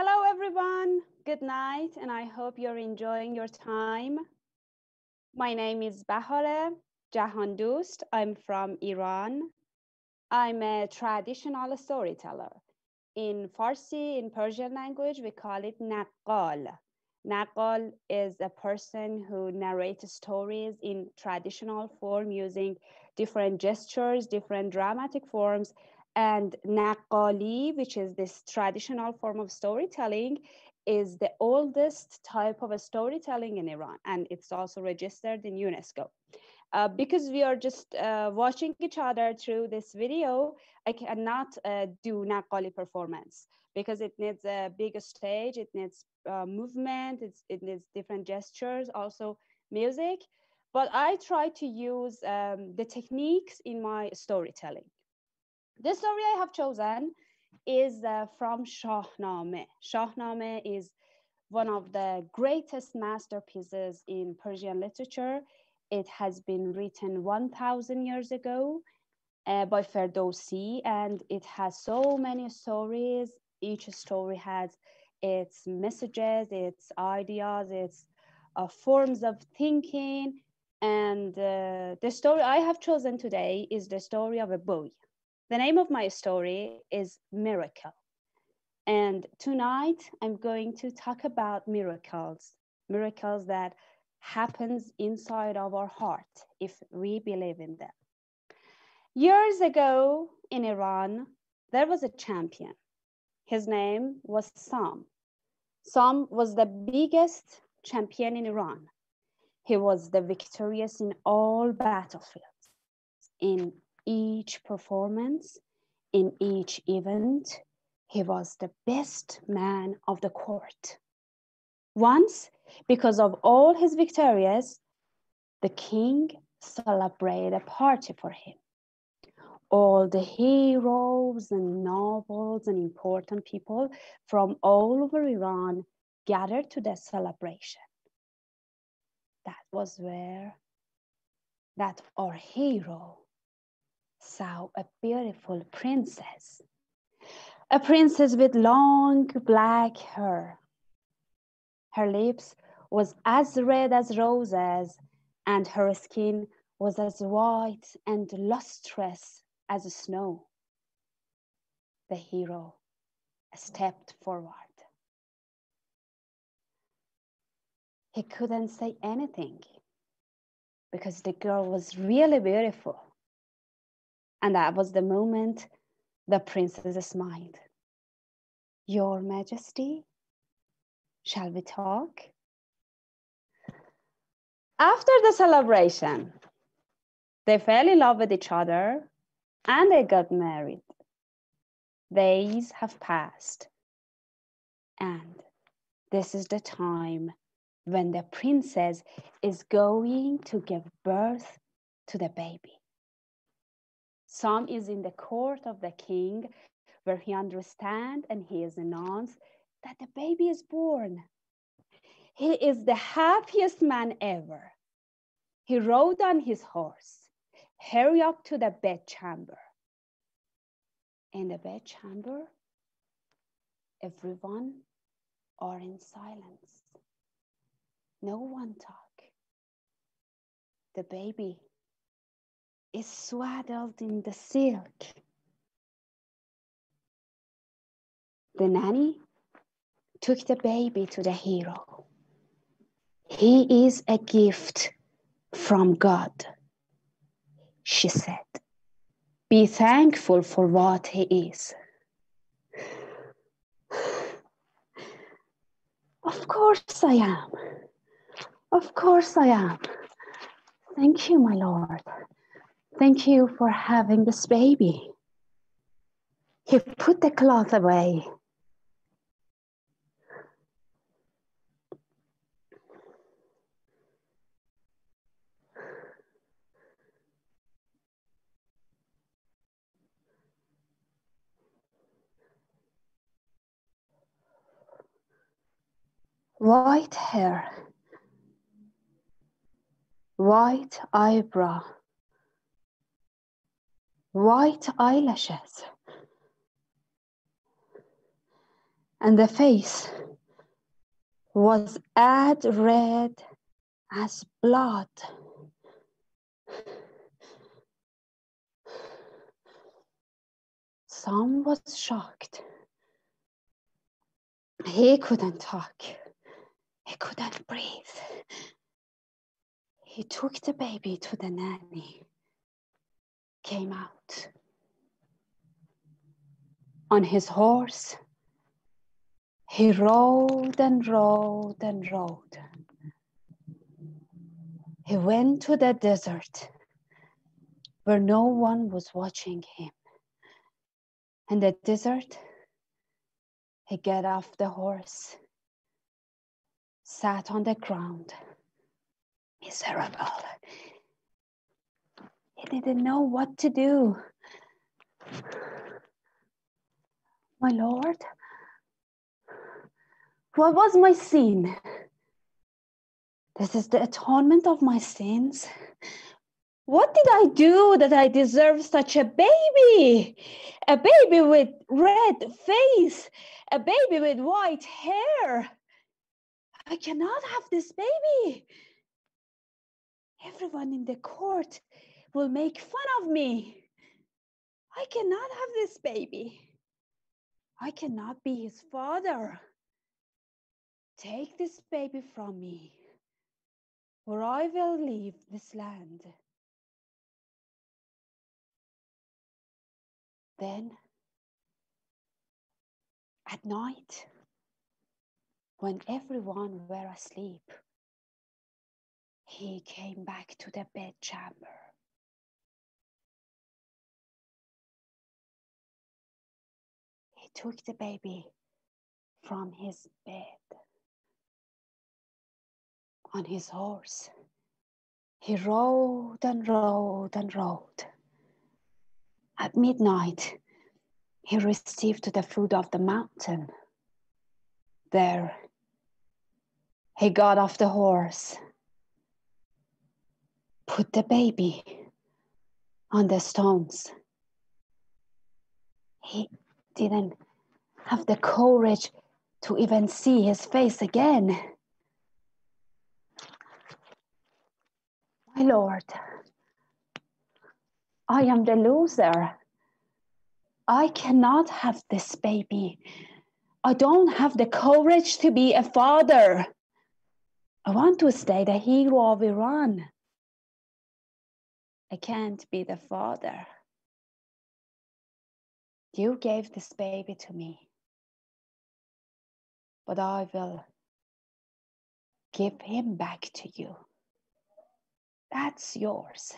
Hello, everyone. Good night, and I hope you're enjoying your time. My name is Bahareh Jahandost. I'm from Iran. I'm a traditional storyteller. In Farsi, in Persian language, we call it naqal. Naqal is a person who narrates stories in traditional form using different gestures, different dramatic forms. And naqali, which is this traditional form of storytelling, is the oldest type of a storytelling in Iran, and it's also registered in UNESCO. Because we are just watching each other through this video, I cannot do naqali performance because it needs a bigger stage, it needs movement, it needs different gestures, also music. But I try to use the techniques in my storytelling. The story I have chosen is from Shahnameh. Shahnameh is one of the greatest masterpieces in Persian literature. It has been written 1,000 years ago by Ferdowsi, and it has so many stories. Each story has its messages, its ideas, its forms of thinking. And the story I have chosen today is the story of a boy. The name of my story is Miracle. And tonight I'm going to talk about miracles that happens inside of our heart if we believe in them. Years ago in Iran, there was a champion. His name was Sam. Sam was the biggest champion in Iran. He was the victorious in all battlefields. In each performance, in each event, he was the best man of the court. Once, because of all his victories, the king celebrated a party for him. All the heroes and nobles and important people from all over Iran gathered to the celebration. That was where that our hero saw a beautiful princess. A princess with long black hair. Her lips was as red as roses, and her skin was as white and lustrous as snow. The hero stepped forward. He couldn't say anything because the girl was really beautiful. And that was the moment the princess smiled. Your Majesty, shall we talk? After the celebration, they fell in love with each other and they got married. Days have passed, and this is the time when the princess is going to give birth to the baby. Sam is in the court of the king where he understands and he is announced that the baby is born. He is the happiest man ever. He rode on his horse, hurried up to the bedchamber. In the bedchamber, everyone are in silence. No one talk. The baby is swaddled in the silk. The nanny took the baby to the hero. He is a gift from God, she said. Be thankful for what he is. Of course I am. Of course I am. Thank you, my Lord. Thank you for having this baby. He put the cloth away. White hair, white eyebrow, white eyelashes. and the face was as red as blood. Sam was shocked. He couldn't talk. He couldn't breathe. He took the baby to the nanny, came out. On his horse, he rode and rode and rode. He went to the desert where no one was watching him. In the desert, he got off the horse, sat on the ground, miserable. He didn't know what to do. My Lord, what was my sin? This is the atonement of my sins. What did I do that I deserve such a baby? A baby with red face, a baby with white hair. I cannot have this baby. Everyone in the court will make fun of me. I cannot have this baby. I cannot be his father. Take this baby from me, or I will leave this land. Then, at night, when everyone were asleep, he came back to the bedchamber. He took the baby from his bed. On his horse, he rode and rode and rode. At midnight, he received the food of the mountain. There, he got off the horse, put the baby on the stones. He didn't have the courage to even see his face again. My Lord, I am the loser. I cannot have this baby. I don't have the courage to be a father. I want to stay the hero of Iran. I can't be the father. You gave this baby to me, but I will give him back to you. That's yours.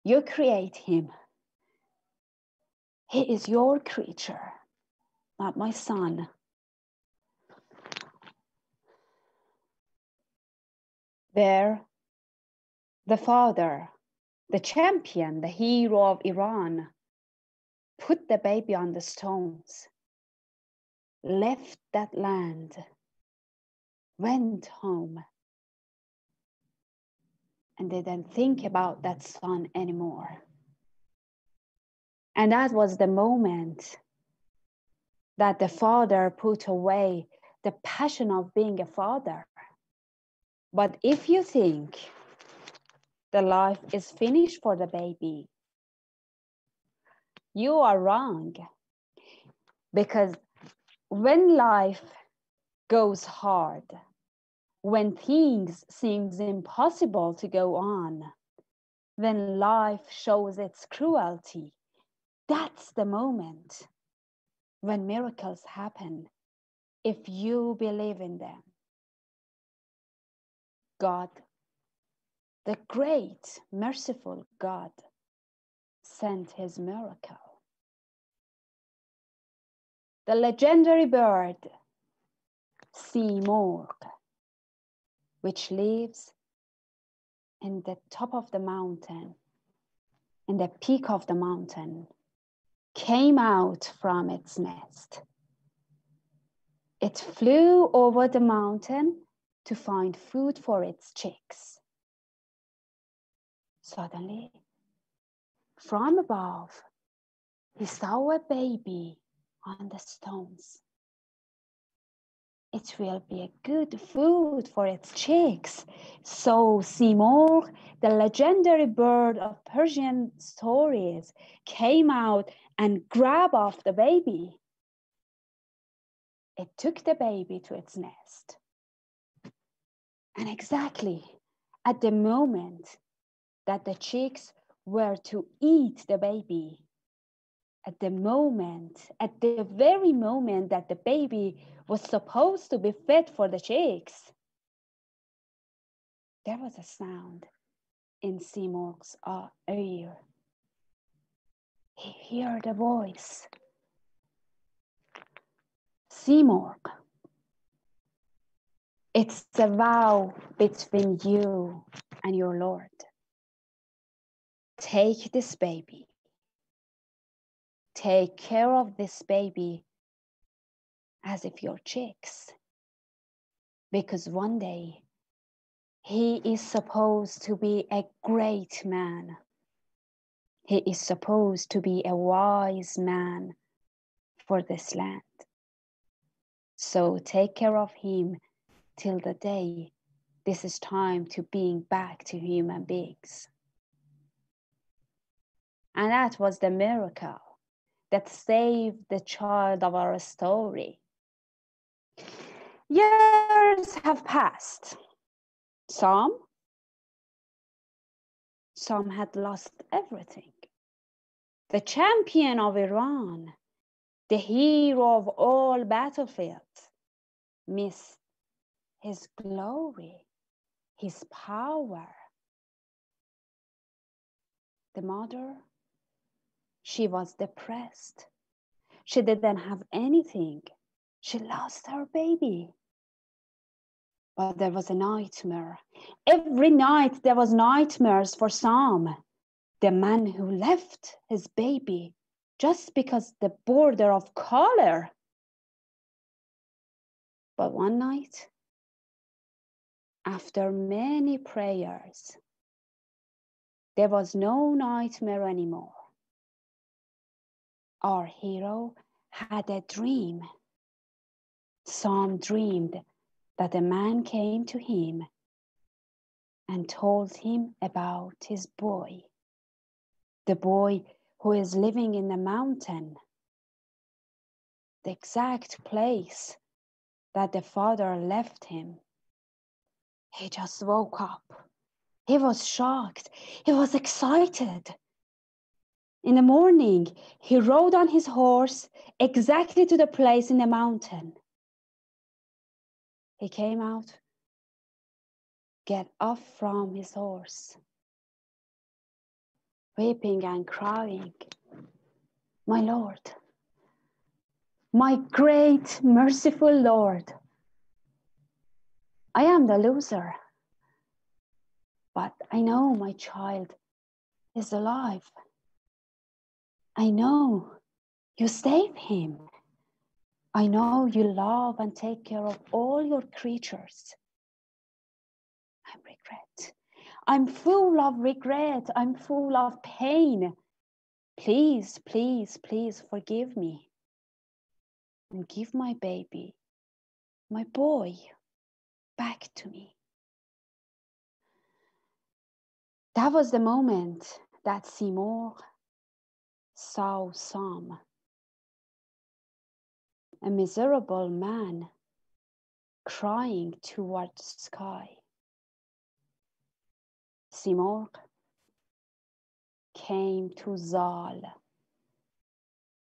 You create him. He is your creature, not my son. There, the father, the champion, the hero of Iran, put the baby on the stones, left that land, went home, and didn't think about that son anymore. And that was the moment that the father put away the passion of being a father. But if you think the life is finished for the baby, you are wrong. Because when life goes hard, when things seem impossible to go on, when life shows its cruelty, that's the moment when miracles happen, if you believe in them. God, the great, merciful God, sent his miracle. The legendary bird, sea morgue, which lives in the top of the mountain, in the peak of the mountain, came out from its nest. It flew over the mountain to find food for its chicks. Suddenly, from above, he saw a baby on the stones. it will be a good food for its chicks. So Seymour, the legendary bird of Persian stories, came out and grabbed off the baby. It took the baby to its nest. And exactly at the moment that the chicks were to eat the baby, at the very moment that the baby was supposed to be fed for the chicks, there was a sound in Seymour's ear. He heard a voice. Seymour, it's a vow between you and your Lord. Take this baby. Take care of this baby as if you're chicks. Because one day he is supposed to be a great man. He is supposed to be a wise man for this land. So take care of him till the day this is time to being back to human beings. And that was the miracle that saved the child of our story. Years have passed. Some had lost everything. The champion of Iran, the hero of all battlefields, missed his glory, his power. The mother, she was depressed. She didn't have anything. She lost her baby. But there was a nightmare. Every night there was nightmares for Sam, the man who left his baby just because the border of color. But one night, after many prayers, there was no nightmare anymore. Our hero had a dream. Sam dreamed that a man came to him and told him about his boy, the boy who is living in the mountain, the exact place that the father left him. He just woke up. He was shocked. He was excited. In the morning, he rode on his horse exactly to the place in the mountain. He came out, get off from his horse, weeping and crying. My Lord, my great merciful Lord, I am the loser, but I know my child is alive. I know you save him. I know you love and take care of all your creatures. I regret. I'm full of regret. I'm full of pain. Please, please, please forgive me and give my baby, my boy, back to me. That was the moment that Seymour saw Sam, a miserable man crying towards the sky. Seymour came to Zal,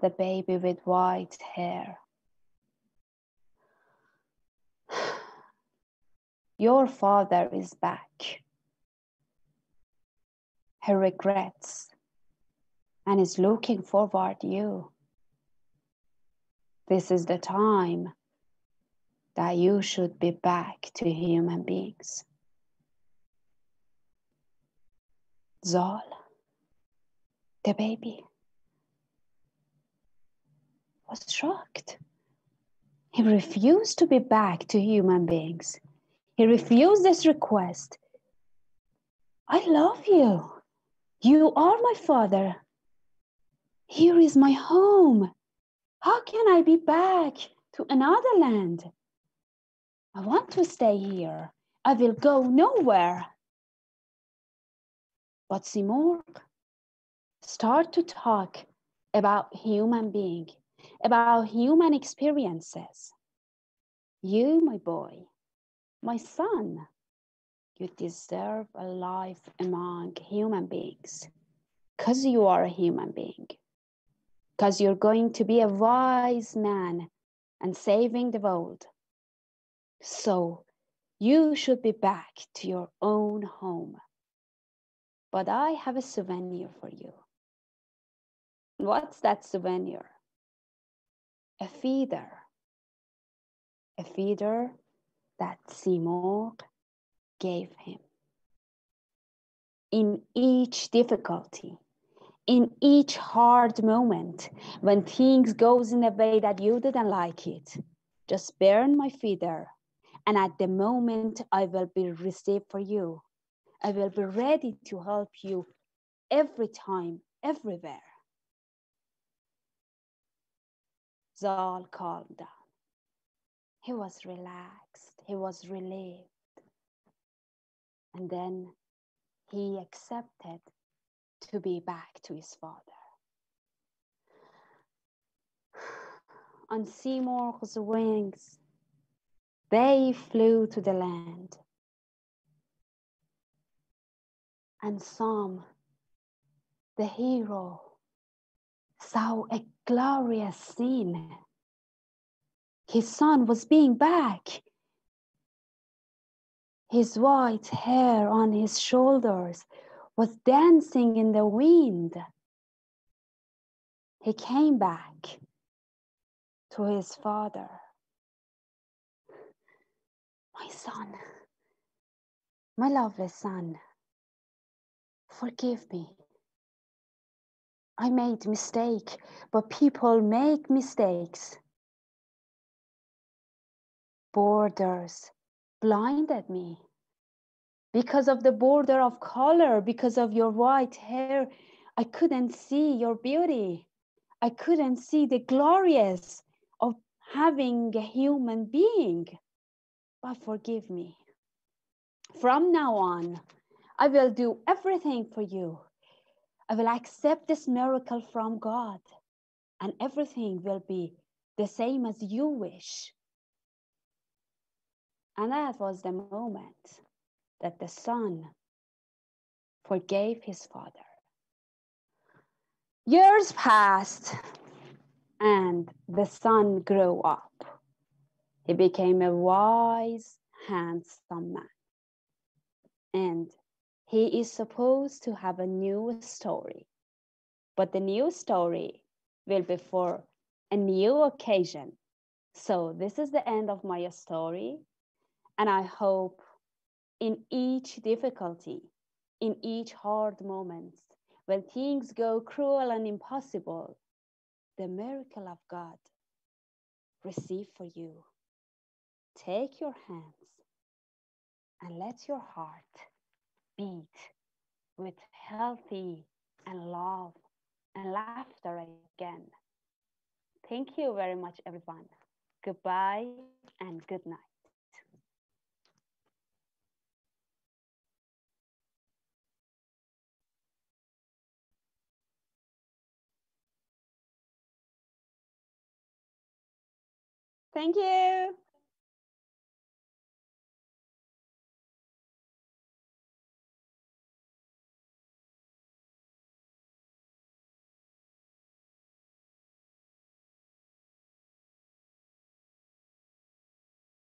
the baby with white hair. Your father is back. He regrets and is looking forward to you. This is the time that you should be back to human beings. Zal, the baby, was shocked. He refused to be back to human beings. He refused this request. I love you. You are my father. Here is my home. How can I be back to another land? I want to stay here. I will go nowhere. But Simurg start to talk about human being, about human experiences. You, my boy, my son, you deserve a life among human beings because you are a human being, because you're going to be a wise man and saving the world. So you should be back to your own home. But I have a souvenir for you. What's that souvenir? A feather. A feather that Simurg gave him. In each difficulty, in each hard moment, when things goes in a way that you didn't like it, just burn my feather, and at the moment I will be received for you. I will be ready to help you every time, everywhere. Zal calmed down. He was relaxed, he was relieved. And then he accepted to be back to his father. On Simurg's wings, they flew to the land. And Sam, the hero, saw a glorious scene. His son was being back. His white hair on his shoulders was dancing in the wind. He came back to his father. My son, my lovely son, forgive me. I made a mistake, but people make mistakes. Borders blinded me. Because of the border of color, because of your white hair, I couldn't see your beauty. I couldn't see the glorious of having a human being. But forgive me. From now on, I will do everything for you. I will accept this miracle from God, and everything will be the same as you wish. And that was the moment that the son forgave his father. Years passed, and the son grew up. He became a wise, handsome man. And he is supposed to have a new story. But the new story will be for a new occasion. So this is the end of my story. And I hope in each difficulty, in each hard moment, when things go cruel and impossible, the miracle of God receive for you. Take your hands and let your heart beat with healthy and love and laughter again. Thank you very much, everyone. Goodbye and good night. Thank you.